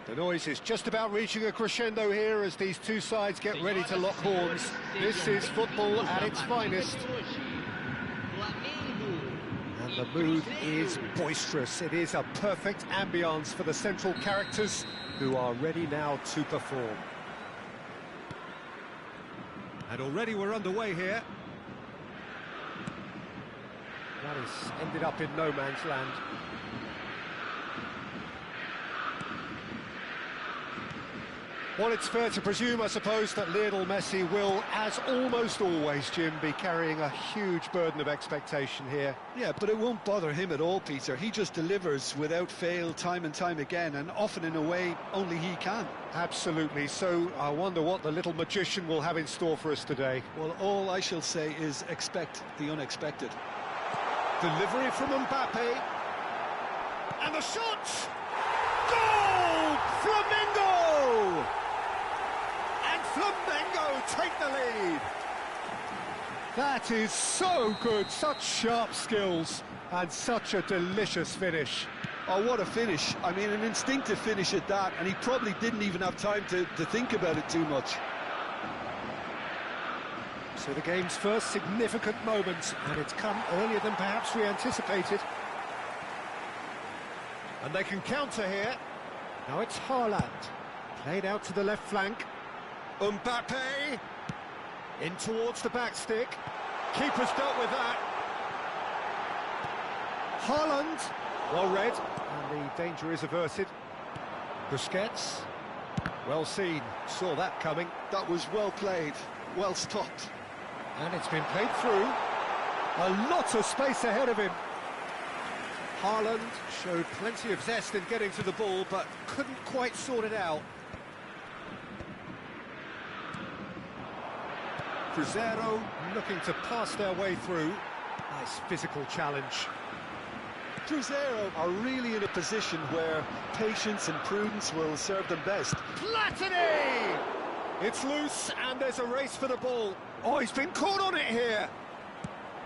The noise is just about reaching a crescendo here as these two sides get ready to lock horns. This is football at its finest. And the mood is boisterous. It is a perfect ambience for the central characters who are ready now to perform. And already we're underway here. That has ended up in no man's land. Well, it's fair to presume, I suppose, that Lionel Messi will, as almost always, Jim, be carrying a huge burden of expectation here. Yeah, but it won't bother him at all, Peter. He just delivers without fail time and time again, and often in a way only he can. Absolutely. So I wonder what the little magician will have in store for us today. Well, all I shall say is expect the unexpected. Delivery from Mbappe. And the shot! Goal! Flamengo! Flamengo take the lead. That is so good, such sharp skills and such a delicious finish. Oh, what a finish. I mean, an instinctive finish at that, and he probably didn't even have time to think about it too much. So the game's first significant moment, and it's come earlier than perhaps we anticipated. And they can counter here. Now it's Haaland, played out to the left flank. Mbappe in towards the back stick. Keeper's dealt with that. Haaland, well read, and the danger is averted. Busquets, well seen, saw that coming. That was well played, well stopped. And it's been played through. A lot of space ahead of him. Haaland showed plenty of zest in getting to the ball, but couldn't quite sort it out. Crescer looking to pass their way through. Nice physical challenge. Crescer are really in a position where patience and prudence will serve them best. Platini! It's loose and there's a race for the ball. Oh, he's been caught on it here.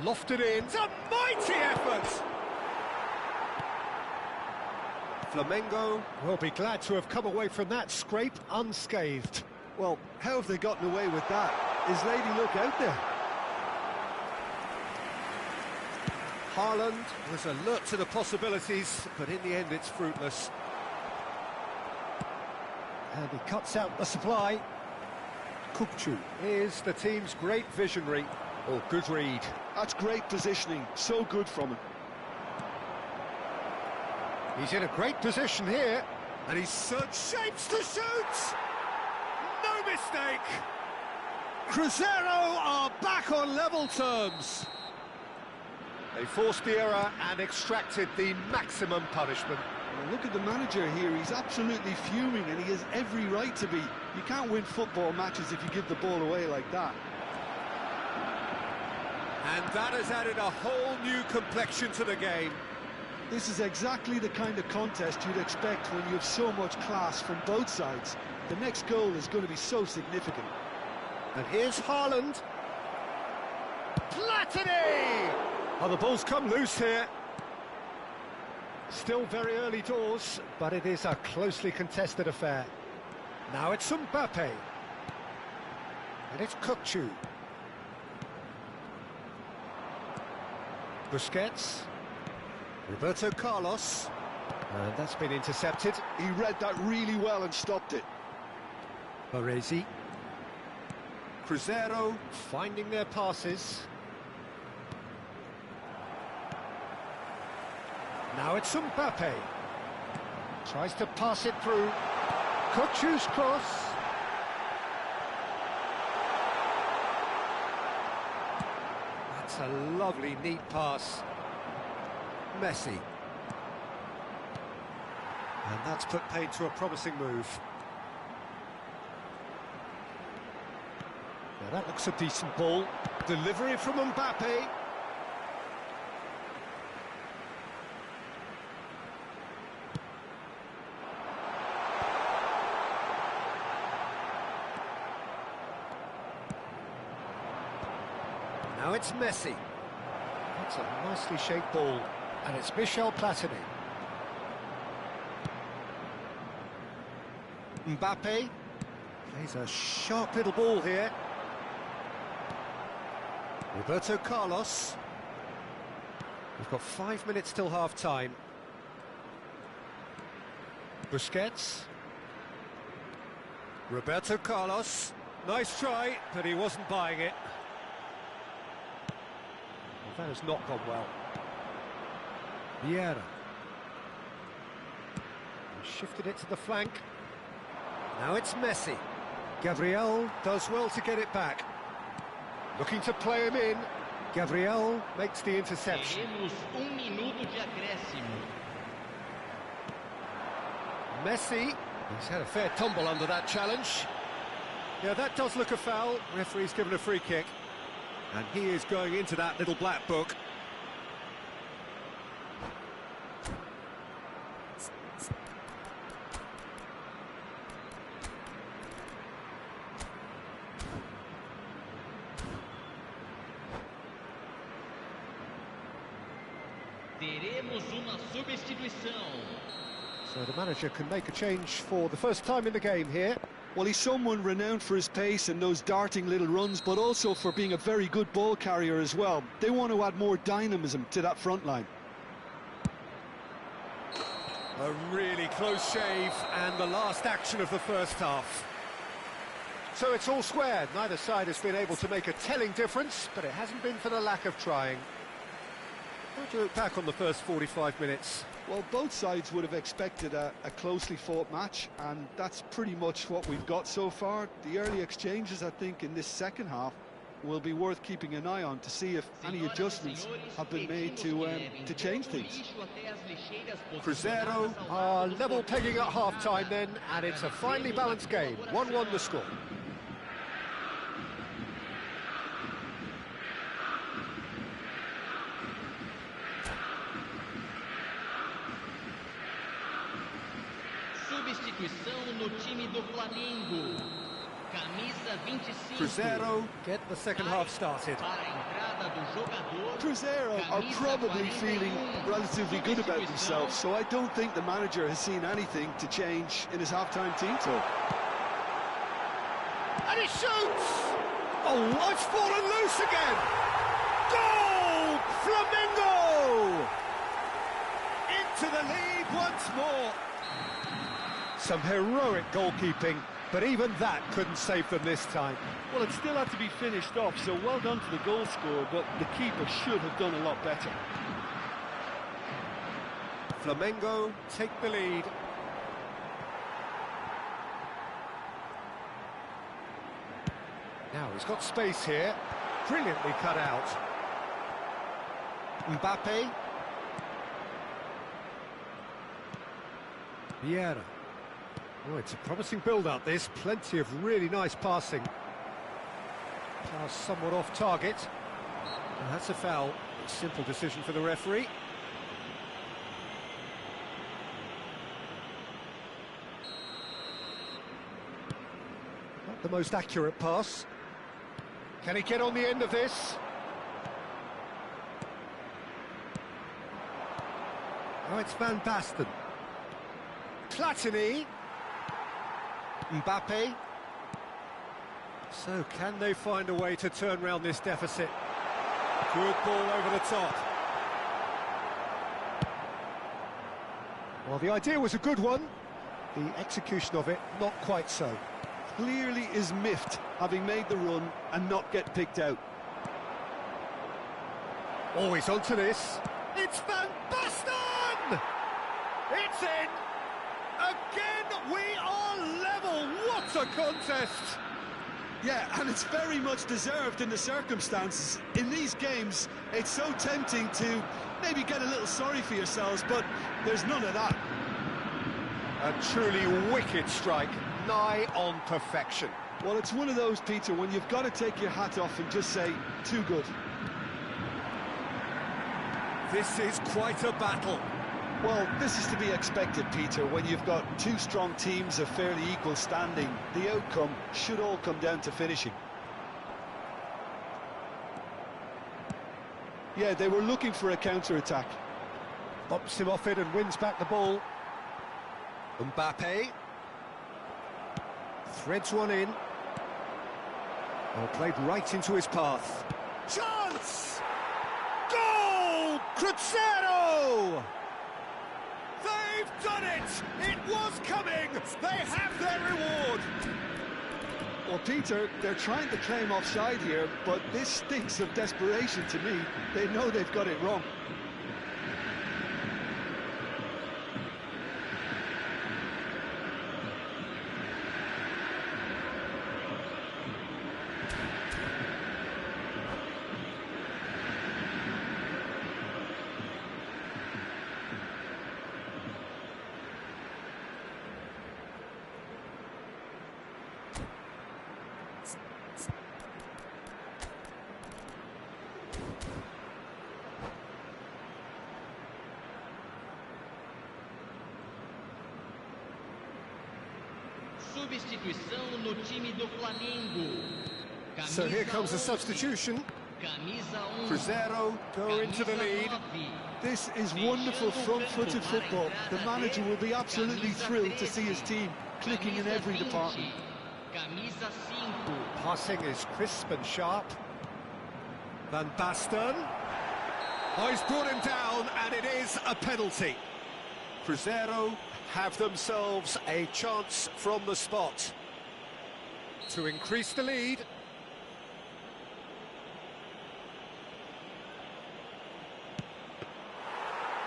Lofted in. It's a mighty effort! Flamengo will be glad to have come away from that scrape unscathed. Well, how have they gotten away with that? Is Lady Luck out there? Haaland was alert to the possibilities, but in the end it's fruitless. And he cuts out the supply. Kukçu is the team's great visionary. Oh, good read. That's great positioning, so good from him. He's in a great position here, and he's such shapes to shoot! No mistake! Crescer are back on level terms. They forced the error and extracted the maximum punishment. Well, look at the manager here, he's absolutely fuming and he has every right to be. You can't win football matches if you give the ball away like that. And that has added a whole new complexion to the game. This is exactly the kind of contest you'd expect when you have so much class from both sides. The next goal is going to be so significant. And here's Haaland. Platini! Oh, the ball's come loose here. Still very early doors, but it is a closely contested affair. Now it's Mbappe. And it's Kukçu. Busquets. Roberto Carlos. And that's been intercepted. He read that really well and stopped it. Baresi. Cruzeiro finding their passes. Now it's Mbappe. Tries to pass it through. Kukçu's cross. That's a lovely, neat pass. Messi. And that's put paid to a promising move. Now that looks a decent ball. Delivery from Mbappe. Now it's Messi. That's a nicely shaped ball. And it's Michel Platini. Mbappe plays a sharp little ball here. Roberto Carlos. We've got 5 minutes till half-time. Busquets. Roberto Carlos. Nice try, but he wasn't buying it. Well, that has not gone well. Primeira. Shifted it to the flank. Now it's Messi. Gabriel does well to get it back. Looking to play him in. Gabriel makes the interception. Messi. He's had a fair tumble under that challenge. Yeah, that does look a foul. Referee's given a free kick. And he is going into that little black book. So the manager can make a change for the first time in the game here. Well, he's someone renowned for his pace and those darting little runs, but also for being a very good ball carrier as well. They want to add more dynamism to that front line. A really close shave, and the last action of the first half. So it's all square. Neither side has been able to make a telling difference, but it hasn't been for the lack of trying. How do you look back on the first 45 minutes? Well, both sides would have expected a closely fought match, and that's pretty much what we've got so far. The early exchanges, I think, in this second half will be worth keeping an eye on to see if any adjustments have been made to change things. Cruzeiro are level pegging at half-time then, and it's a finely balanced game. 1-1 the score. Substituição no time do Flamengo. Camisa 25. Cruzeiro get the second half started. Cruzeiro are probably feeling relatively good about themselves, so I don't think the manager has seen anything to change in his half-time team talk. And he shoots! Oh, it's fallen loose again! Goal! Flamengo! Into the lead once more. Some heroic goalkeeping, but even that couldn't save them this time. Well, it still had to be finished off, so well done to the goal scorer, but the keeper should have done a lot better. Flamengo take the lead. Now he's got space here. Brilliantly cut out. Mbappe. Primeira. Oh, it's a promising build-up, this. Plenty of really nice passing. Pass somewhat off target. And that's a foul. A simple decision for the referee. Not the most accurate pass. Can he get on the end of this? Oh, it's Van Basten. Platini. Mbappe. So, can they find a way to turn round this deficit? Good ball over the top. Well, the idea was a good one. The execution of it, not quite so. Clearly is miffed, having made the run and not get picked out. Always onto this. It's Van Basten! It's in! Again, we are level! What a contest! Yeah, and it's very much deserved in the circumstances. In these games, it's so tempting to maybe get a little sorry for yourselves, but there's none of that. A truly wicked strike, nigh on perfection. Well, it's one of those, Peter, when you've got to take your hat off and just say, too good. This is quite a battle. Well, this is to be expected, Peter, when you've got two strong teams of fairly equal standing. The outcome should all come down to finishing. Yeah, they were looking for a counter-attack. Bumps him off it and wins back the ball. Mbappe. Threads one in. Oh, played right into his path. Chance! Goal! Crescer! They've done it! It was coming! They have their reward! Well, Peter, they're trying to claim offside here, but this stinks of desperation to me. They know they've got it wrong. Substituição no time do Flamengo. So here comes a substitution. Crescer go into the lead. This is wonderful front-footed football. The manager will be absolutely thrilled to see his team clicking in every department. Passing is crisp and sharp. Van Basten. Oh, he's brought him down, and it is a penalty. Crescer have themselves a chance from the spot to increase the lead.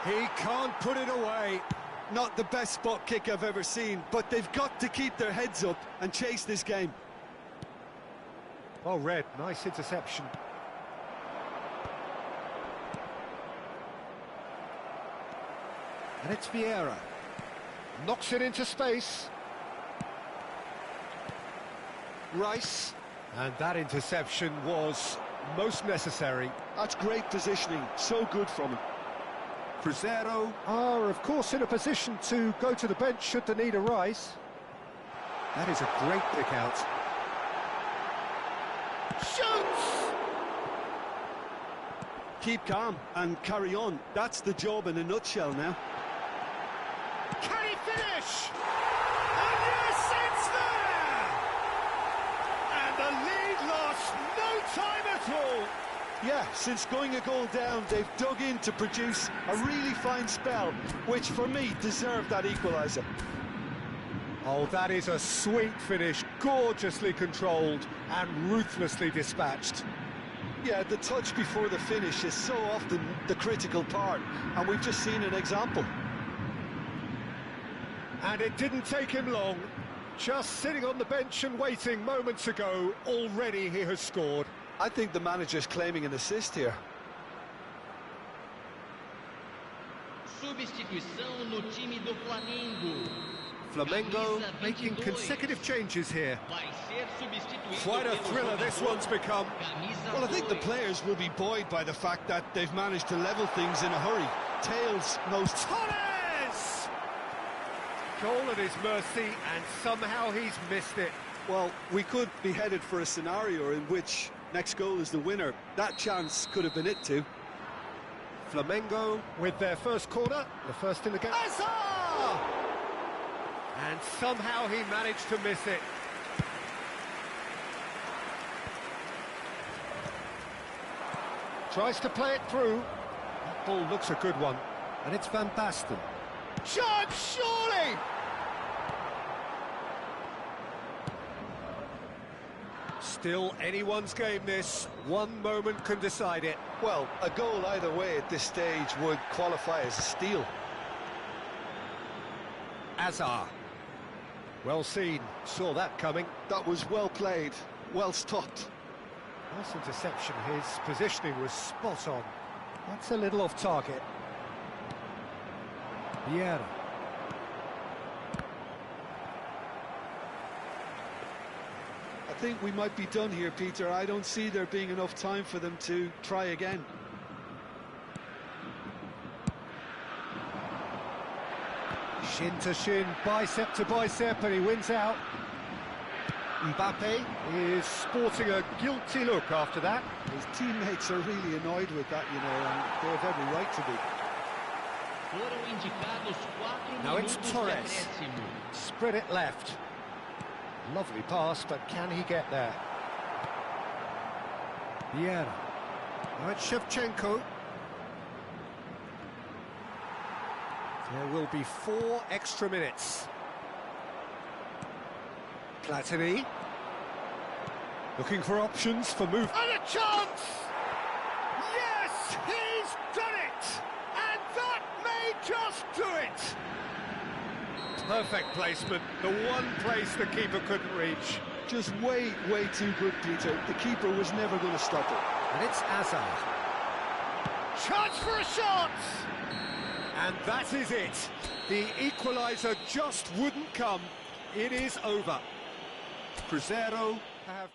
He can't put it away. Not the best spot kick I've ever seen, but they've got to keep their heads up and chase this game. Oh, Red, nice interception. And it's Vieira. Knocks it into space. Rice. And that interception was most necessary. That's great positioning, so good from him. Crescer are, of course, in a position to go to the bench should the need arise. That is a great pick out. Shoots! Keep calm and carry on. That's the job in a nutshell now. Can he finish? And yes, it's there! And the lead lost no time at all. Yeah, since going a goal down, they've dug in to produce a really fine spell, which for me deserved that equaliser. Oh, that is a sweet finish, gorgeously controlled and ruthlessly dispatched. Yeah, the touch before the finish is so often the critical part, and we've just seen an example. And it didn't take him long. Just sitting on the bench and waiting moments ago, already he has scored. I think the manager's claiming an assist here. substituição no time do Flamengo. Flamengo making consecutive changes here. Vai ser substituído Quite a pelo thriller this jogador one's become. camisa Well, I think the 2. players will be buoyed by the fact that they've managed to level things in a hurry. Tails most... Torres! Goal at his mercy, and somehow he's missed it. Well, we could be headed for a scenario in which next goal is the winner. That chance could have been it too. Flamengo with their first corner, the first in the game. Azar! And somehow he managed to miss it. Tries to play it through. That ball looks a good one. And it's Van Basten. Chance, surely! Still anyone's game this. One moment can decide it. Well, a goal either way at this stage would qualify as a steal. Azar. Well seen. Saw that coming. That was well played, well stopped. Nice interception. His positioning was spot on. That's a little off target. Primeira. I think we might be done here, Peter. I don't see there being enough time for them to try again. Shin to shin, bicep to bicep, and he wins out. Mbappe is sporting a guilty look after that. His teammates are really annoyed with that, you know, and they have every right to be. Foram indicados 4 Now it's minutos de Torres. acréscimo. Spread it left. Lovely pass, but can he get there? Primeira. Now it's Shevchenko. There will be 4 extra minutes. Platini. Looking for options for move. And a chance! Yes, he's done it! And that may just do it! Perfect placement, the one place the keeper couldn't reach. Just way too good, Peter. The keeper was never going to stop it. And it's Azar. Chance for a shot! And that is it. The equaliser just wouldn't come. It is over. Crescer have...